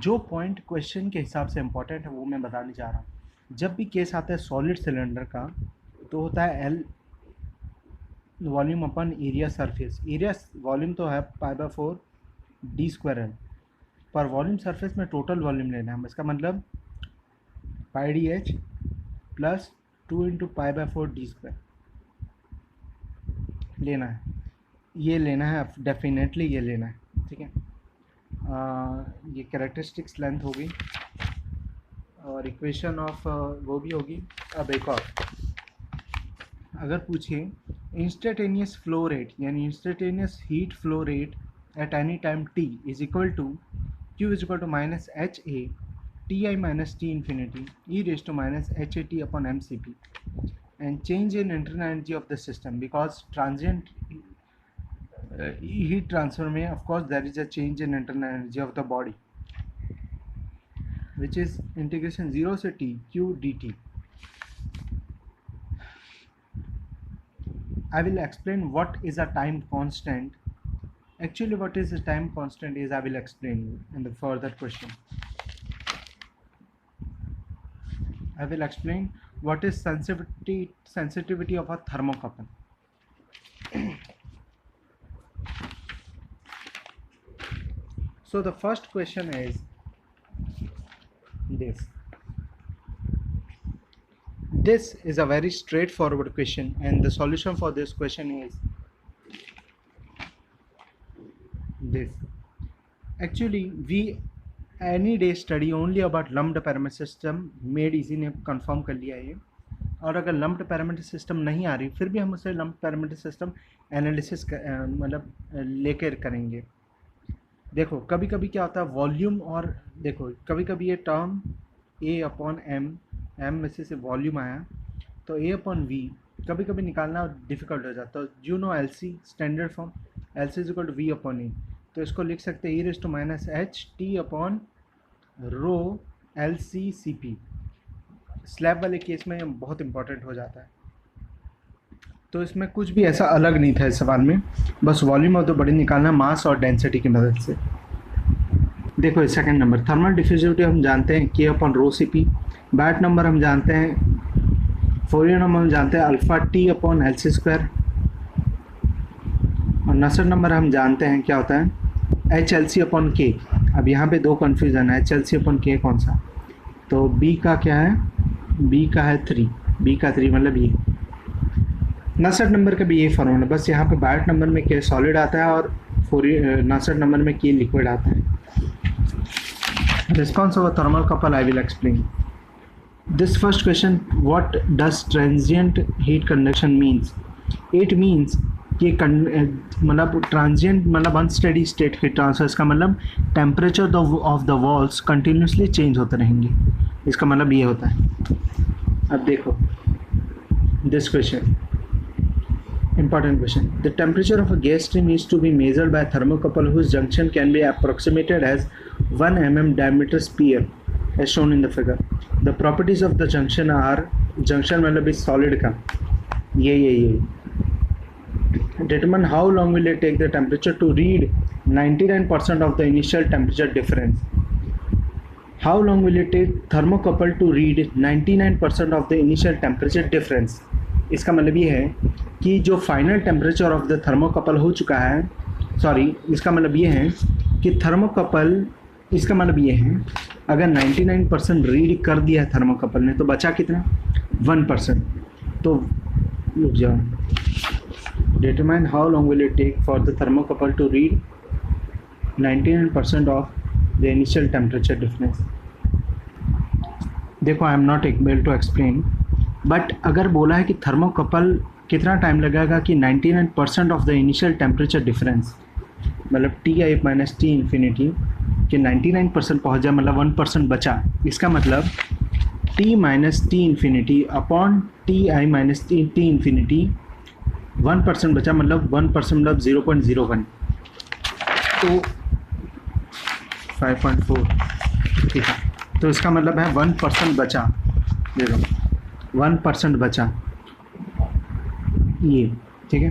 जो point question के हिसाब से इम्पोर्टेंट है वो मैं बताने जा रहा हूँ। जब भी केस आता है सॉलिड सिलेंडर का तो होता है L volume upon area surface. Area volume तो है π/4 d²l, पर वॉल्यूम सरफेस में टोटल वॉल्यूम लेना है। इसका मतलब πdh प्लस 2 × π/4 d² लेना है। ये लेना है, डेफिनेटली ये लेना है, ठीक है। ये कैरेक्टरिस्टिक्स लेंथ होगी और इक्वेशन ऑफ वो भी होगी। अब एक और अगर पूछे इंस्टेंटेनियस फ्लो रेट यानी instantaneous heat flow rate at any time t is equal to q is equal to minus H A T I minus T infinity e raise to minus H A T upon M C P and change in internal energy of the system, because transient heat transfer में of course there is a change in internal energy of the body which is integration 0 से t q dt. I will explain what is a time constant. Actually what is a time constant is I will explain you in the further question. I will explain what is sensitivity of a thermocouple. So the first question is this. This is a very straightforward question and the solution for this question is this. Actually we any day study only about lumped parameter system. Made easy ने confirm कर लिया ये। और अगर lumped parameter system नहीं आ रही फिर भी हम उसे लम्प्ड पैरामीटर सिस्टम एनालिसिस मतलब लेकर करेंगे। देखो कभी कभी क्या होता है वॉल्यूम, और देखो कभी कभी ये टर्म a अपॉन m में से वॉल्यूम आया तो a अपॉन v कभी कभी निकालना डिफ़िकल्ट हो जाता है। You know L C standard form L C is equal to V upon A, तो इसको लिख सकते हैं e raise to minus H T upon rho L C C P. Slab वाले केस में बहुत इंपॉर्टेंट हो जाता है। तो इसमें कुछ भी ऐसा अलग नहीं था इस सवाल में, बस वॉल्यूम ऑफ द बॉडी निकालना मास और डेंसिटी की मदद से। देखो सेकंड नंबर थर्मल डिफ्यूजिविटी हम जानते हैं के अपॉन रो सी पी। बैट नंबर हम जानते हैं, फोरियर नंबर हम जानते हैं alpha T upon L C square. और नसर नंबर हम जानते हैं क्या होता है एच एल सी अपॉन के। अब यहाँ पे दो कन्फ्यूज़न है, एच एल सी अपॉन के कौन सा, तो बी का क्या है, बी का है 3, बी का 3 मतलब ये। नसर नंबर का भी ये फॉर्मूला, बस यहाँ पे बैट नंबर में के सॉलिड आता है और फोरियर नसर नंबर में के लिक्विड आता है। Response of a thermal couple I will explain this first question. What does transient heat conduction means? It means कि मतलब ट्रांजिएंट मतलब अनस्टेडी स्टेट हीट ट्रांसफर। इसका मतलब temperature of the walls continuously change होते रहेंगे, इसका मतलब ये होता है। अब देखो this question, important question. The temperature of a gas stream is to be measured by a thermocouple whose junction can be approximated as 1 mm diameter sphere as shown in the figure. The properties of the junction are, junction मतलब इस solid का ये determine how long will it take the temperature to read 99% of the initial temperature difference. How long will it take thermocouple to read 99% of the initial temperature difference? इसका मतलब ये है कि जो final temperature of the thermocouple हो चुका है, sorry इसका मतलब ये है कि थर्मोकपल, इसका मतलब ये है अगर 99% रीड कर दिया है थर्मोकपल ने तो बचा कितना 1%। तो रुक जाओ, determine how long will it take for the thermocouple to read 99% of the initial temperature difference. देखो I am not able to explain, but अगर बोला है कि थर्मोकपल कितना टाइम लगेगा कि 99% of the initial temperature difference मतलब T I minus T infinity कि 99% पहुँच जाए, मतलब 1% बचा। इसका मतलब T minus T infinity upon T I minus T infinity 1% बचा, मतलब 1% मतलब 0.01, तो 5.4, ठीक है। तो इसका मतलब है 1% बचा, देखो 1% बचा ये, ठीक है।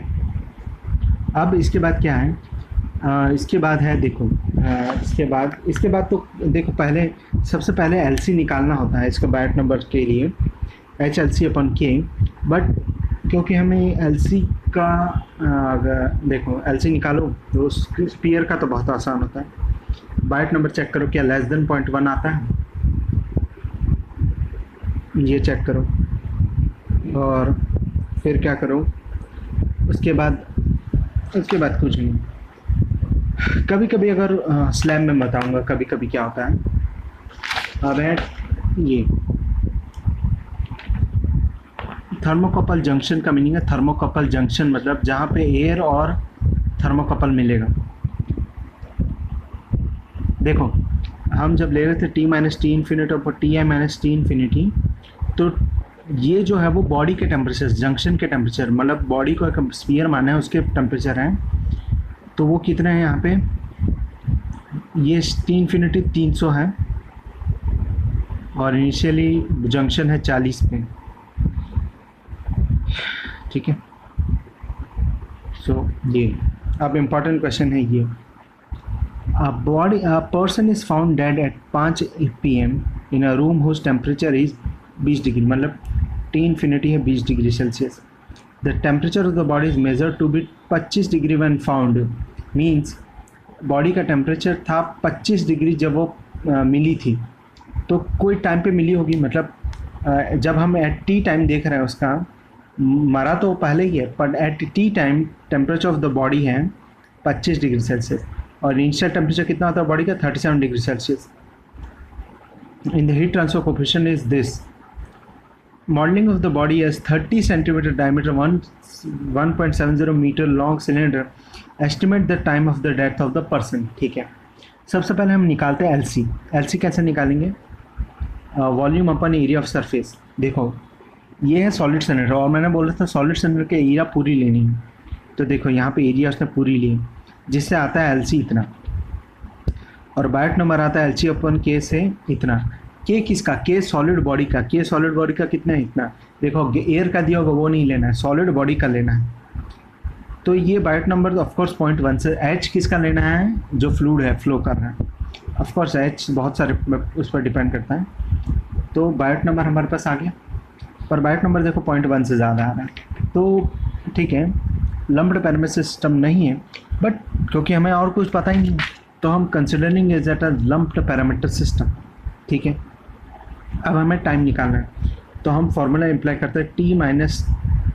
अब इसके बाद क्या है, इसके बाद है देखो इसके बाद तो देखो, पहले सबसे पहले एलसी निकालना होता है इसका बायोट नंबर के लिए, एच एल सी अपन के। बट क्योंकि हमें एलसी का अगर देखो एलसी निकालो तो स्पीयर का तो बहुत आसान होता है। बायोट नंबर चेक करो, क्या लेस देन 0.1 आता है, ये चेक करो। और फिर क्या करो, उसके बाद कुछ नहीं। कभी कभी अगर स्लैब में बताऊंगा कभी कभी क्या होता है। अब है ये थर्मोकपल जंक्शन का मीनिंग है, थर्मोकपल जंक्शन मतलब जहाँ पे एयर और थर्मोकपल मिलेगा। देखो हम जब ले रहे थे टी माइनस टी इन्फिनिटी और T I minus T infinity, तो ये जो है वो बॉडी के टेम्परेचर, जंक्शन के टेम्परेचर, मतलब बॉडी को एक स्फीयर माना है उसके टेम्परेचर हैं। तो वो कितने हैं यहाँ पे, ये टी इन्फिनिटी 300 है और इनिशियली जंक्शन है 40 पे, ठीक है। सो ये अब इम्पॉर्टेंट क्वेश्चन है ये, a person is found dead at 5 PM in a room whose temperature is 20 degree, मतलब टी इन्फिनिटी है 20 degree Celsius. The temperature of the body is measured to be 25 degree when found, means body का temperature था 25 degree जब वो मिली थी। तो कोई time पे मिली होगी, मतलब जब हम एट टी टाइम देख रहे हैं उसका, मरा तो पहले ही है, पर at T time temperature of the body है 25 डिग्री सेल्सियस और इनिशियल टेम्परेचर कितना होता है बॉडी का, 37 degree Celsius. In the heat transfer coefficient is this, modeling of the body as 30 centimeter diameter 1.70 meter long cylinder, estimate the time of the death of the person। ठीक है, सबसे पहले हम निकालते हैं एलसी। एलसी कैसे निकालेंगे, volume upon area of surface. देखो ये है सॉलिड सिलेंडर और मैंने बोला था सॉलिड सिलेंडर के एरिया पूरी लेनी है, तो देखो यहाँ पे एरिया उसने पूरी ली, जिससे आता है एलसी इतना, और बायोट नंबर आता है एलसी अपन के से इतना। के किसका, के सॉलिड बॉडी का, के सॉलिड बॉडी का कितना है इतना। देखो एयर का दिया होगा वो नहीं लेना है, सॉलिड बॉडी का लेना है। तो ये बायोट नंबर ऑफकोर्स 0.1 से। एच किसका लेना है, जो फ्लूइड है फ्लो कर रहा है, ऑफकोर्स एच बहुत सारे उस पर डिपेंड करता है। तो बायोट नंबर हमारे पास आ गया, पर बायोट नंबर देखो 0.1 से ज़्यादा आ रहा है, तो ठीक है लम्प्ड पैरामीटर सिस्टम नहीं है। बट क्योंकि हमें और कुछ पता ही नहीं, तो हम considering is at a lumped parameter system, ठीक है। अब हमें टाइम निकालना है, तो हम फॉर्मूला अप्लाई करते हैं T minus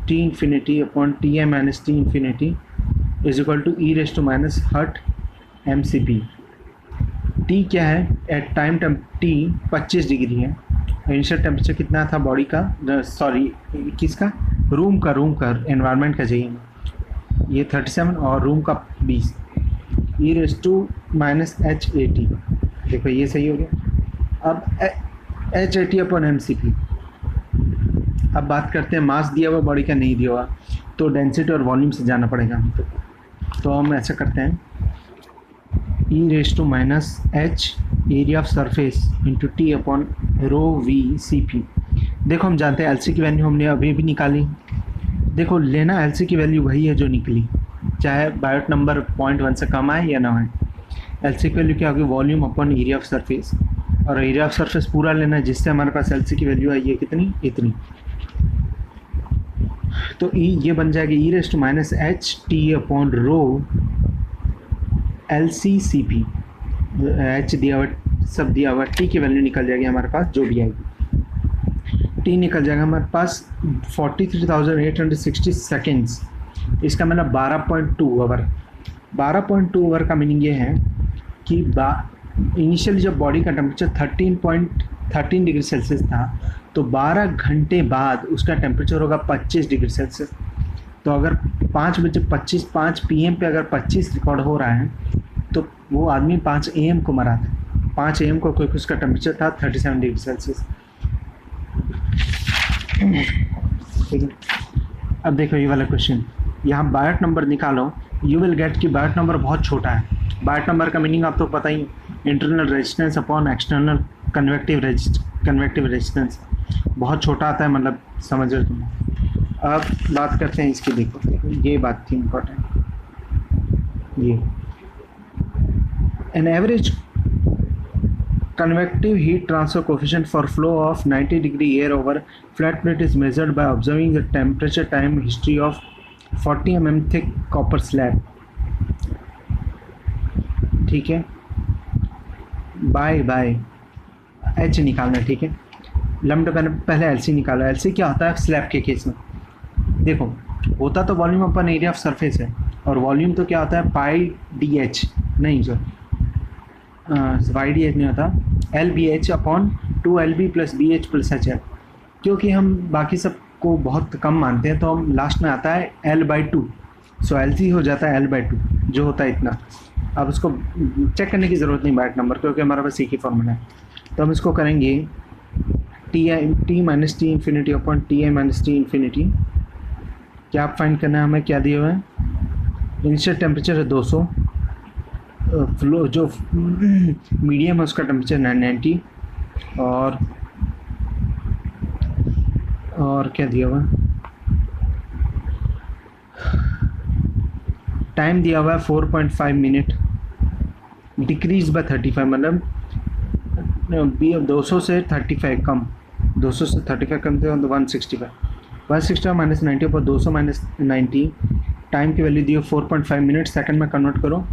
T infinity upon T I minus T infinity is equal to e raise to minus हर्ट एम सी पी। टी क्या है, एट टाइम टी 25 डिग्री है, इनिशियल टेम्परेचर कितना था बॉडी का, सॉरी किसका, रूम का एनवायरनमेंट का चाहिए, ये 37 और रूम का 20, e raise to minus H A T. देखो ये सही हो गया। अब H A T upon M C P. अब बात करते हैं मास दिया हुआ बॉडी का नहीं दिया हुआ, तो डेंसिटी और वॉल्यूम से जाना पड़ेगा हमको। तो हम ऐसा करते हैं e raise to minus H area of surface into T upon rho V C P. देखो हम जानते हैं एल सी की वैल्यू हमने अभी भी निकाली। देखो लेना एल सी की वैल्यू वही है जो निकली, चाहे बायोट नंबर 0.1 से कम आए या ना आए। एल सी की वैल्यू क्या होगी, volume upon area of surface, और एरिया ऑफ सरफेस पूरा लेना है, जिससे हमारे पास एल सी की वैल्यू है ये कितनी, इतनी। तो ई ये बन जाएगी e raise to minus H T upon rho L C C P. H दिया हुआ, सब दिया हुआ, टी की वैल्यू निकल जाएगी हमारे पास जो भी आएगी, टी निकल जाएगा हमारे पास 43,860 सेकेंड्स। इसका मतलब 12.2 आवर। 12.2 आवर का मीनिंग ये है कि इनिशियली जब बॉडी का टेम्परेचर 13 डिग्री सेल्सियस था, तो 12 घंटे बाद उसका टेम्परेचर होगा 25 डिग्री सेल्सियस। तो अगर 5 बजे 5 PM पे अगर 25 रिकॉर्ड हो रहा है, तो वो आदमी 5 AM को मरा था। 5 AM को क्योंकि उसका टेम्परेचर था 37 डिग्री सेल्सियस, ठीक है। अब देखो ये वाला क्वेश्चन, यहाँ बायोट नंबर निकालो, यू विल गेट कि बायोट नंबर बहुत छोटा है। बायोट नंबर का मीनिंग आप तो पता ही, internal resistance upon external convective resistance, बहुत छोटा आता है, मतलब समझ रहे तुम। अब बात करते हैं इसकी। देखो ये बात थी इम्पोर्टेंट, ये an average convective heat transfer coefficient for flow of 90-degree air over flat plate is measured by observing the temperature time history of 40 mm thick copper slab. ठीक है, बाय एच निकालना है. ठीक है, लम्ड पहले एलसी निकालो. LC क्या होता है स्लैब के केस में? देखो, होता तो volume upon area of surface है, और वॉल्यूम तो क्या होता है पाई डी एच, नहीं सर वाई डी एच नहीं होता, L B H upon 2 LB plus B H plus H L. क्योंकि हम बाकी सब को बहुत कम मानते हैं तो हम लास्ट में आता है L/2. सो एल सी हो जाता है L/2 जो होता है इतना. अब उसको चेक करने की ज़रूरत नहीं बैट नंबर, क्योंकि हमारे पास एक ही फॉर्मूला है. तो हम इसको करेंगे T minus T infinity upon T I minus T infinity. क्या आप फाइंड करना है हमें? क्या दिए हुए हैं? इनिशियल टेम्परेचर है 200, फ्लो जो मीडियम है उसका टेम्परेचर 990, और क्या दिया हुआ? टाइम दिया हुआ है 4.5 मिनट, डिक्रीज बाय 35, मतलब 200 से 35 कम, 200 से 35 कम थे तो 165 माइनस 90 पर 200 माइनस 90. टाइम की वैल्यू दियो 4.5 मिनट, सेकंड में कन्वर्ट करो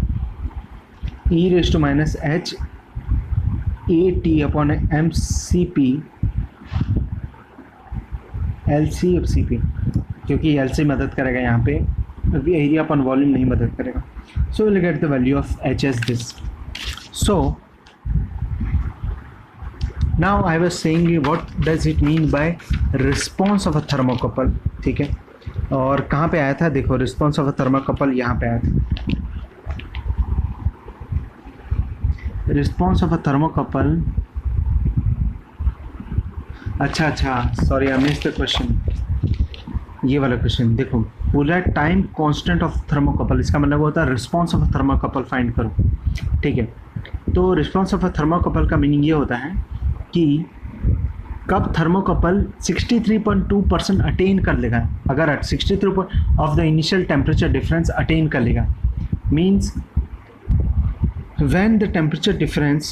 e raise to minus H A T upon M C P L C C P, क्योंकि एल सी मदद करेगा यहाँ पे, अभी एरिया अपन वॉल्यूम नहीं मदद करेगा. So will get the value of H S this. So now I was saying what does it mean by response of a thermocouple. ठीक है, और कहाँ पे आया था? देखो, रिस्पॉन्स ऑफ अ थर्मोकपल यहाँ पे आया था. रिस्पॉन्स ऑफ अ थर्मोकपल, अच्छा sorry I miss the question. ये वाला क्वेश्चन देखो, पूरा टाइम कांस्टेंट ऑफ थर्मोकपल, इसका मतलब होता है response of a thermocouple find करो. ठीक है, तो रिस्पॉन्स ऑफ अ थर्मोकपल का मीनिंग ये होता है कि कब थर्मोकपल 63.2% अटेन कर लेगा. अगर 63 of the initial temperature difference attain कर लेगा, means when the temperature difference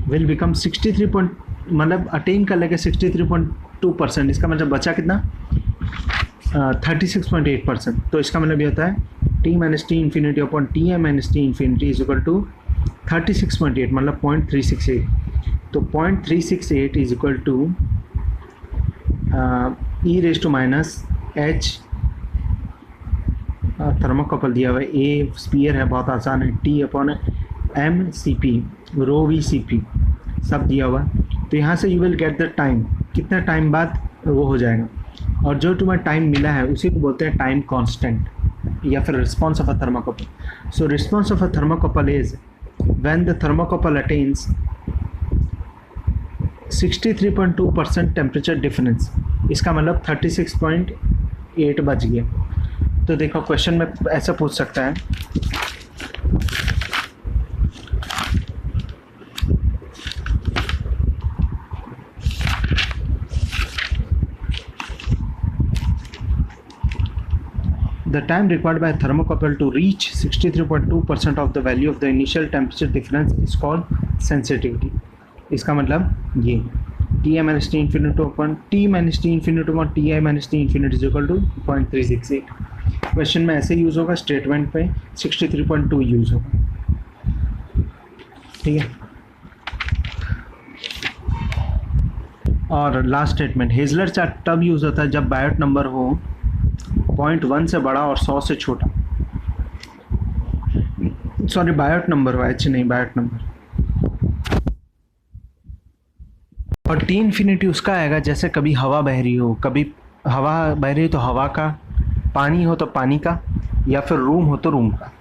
will become 63 मतलब अटेन कर लेगा 63.2%. इसका मतलब बचा कितना? 36.8%. तो इसका मतलब ये होता है T minus T infinity upon T I minus T infinity is equal to 36.8, मतलब 0.368. तो 0.368 इज equal to e raise to minus H, thermocouple दिया हुआ है, ए स्पीयर है, बहुत आसान है, T upon M C P rho V C P सब दिया हुआ. तो यहाँ से you will get the time, कितना टाइम बाद वो हो जाएगा, और जो तुम्हें टाइम मिला है उसी को बोलते हैं टाइम कांस्टेंट या फिर response of a thermocouple. So response of a thermocouple is when the thermocouple attains 63.2% temperature difference. इसका मतलब 36.8 बच गया. तो देखो, क्वेश्चन में ऐसा पूछ सकता है, the time required by a thermocouple to reach 63.2% of the value of the initial temperature difference is called sensitivity. इसका मतलब ये T I minus T infinity upon T minus T infinity upon T I minus T infinity is equal to 0.368. Question में ऐसे use होगा, statement पे 63.2 use होगा. ठीक है, और लास्ट स्टेटमेंट, हेजलर चार्ट तब यूज़ होता है जब बायोट नंबर हो 0.1 से बड़ा और 100 से छोटा. सॉरी, बायोट नंबर हो, एच नहीं, बायोट नंबर. और टी इन्फिनिटी उसका आएगा जैसे कभी हवा बह रही हो, कभी हवा बह रही हो तो हवा का, पानी हो तो पानी का, या फिर रूम हो तो रूम का.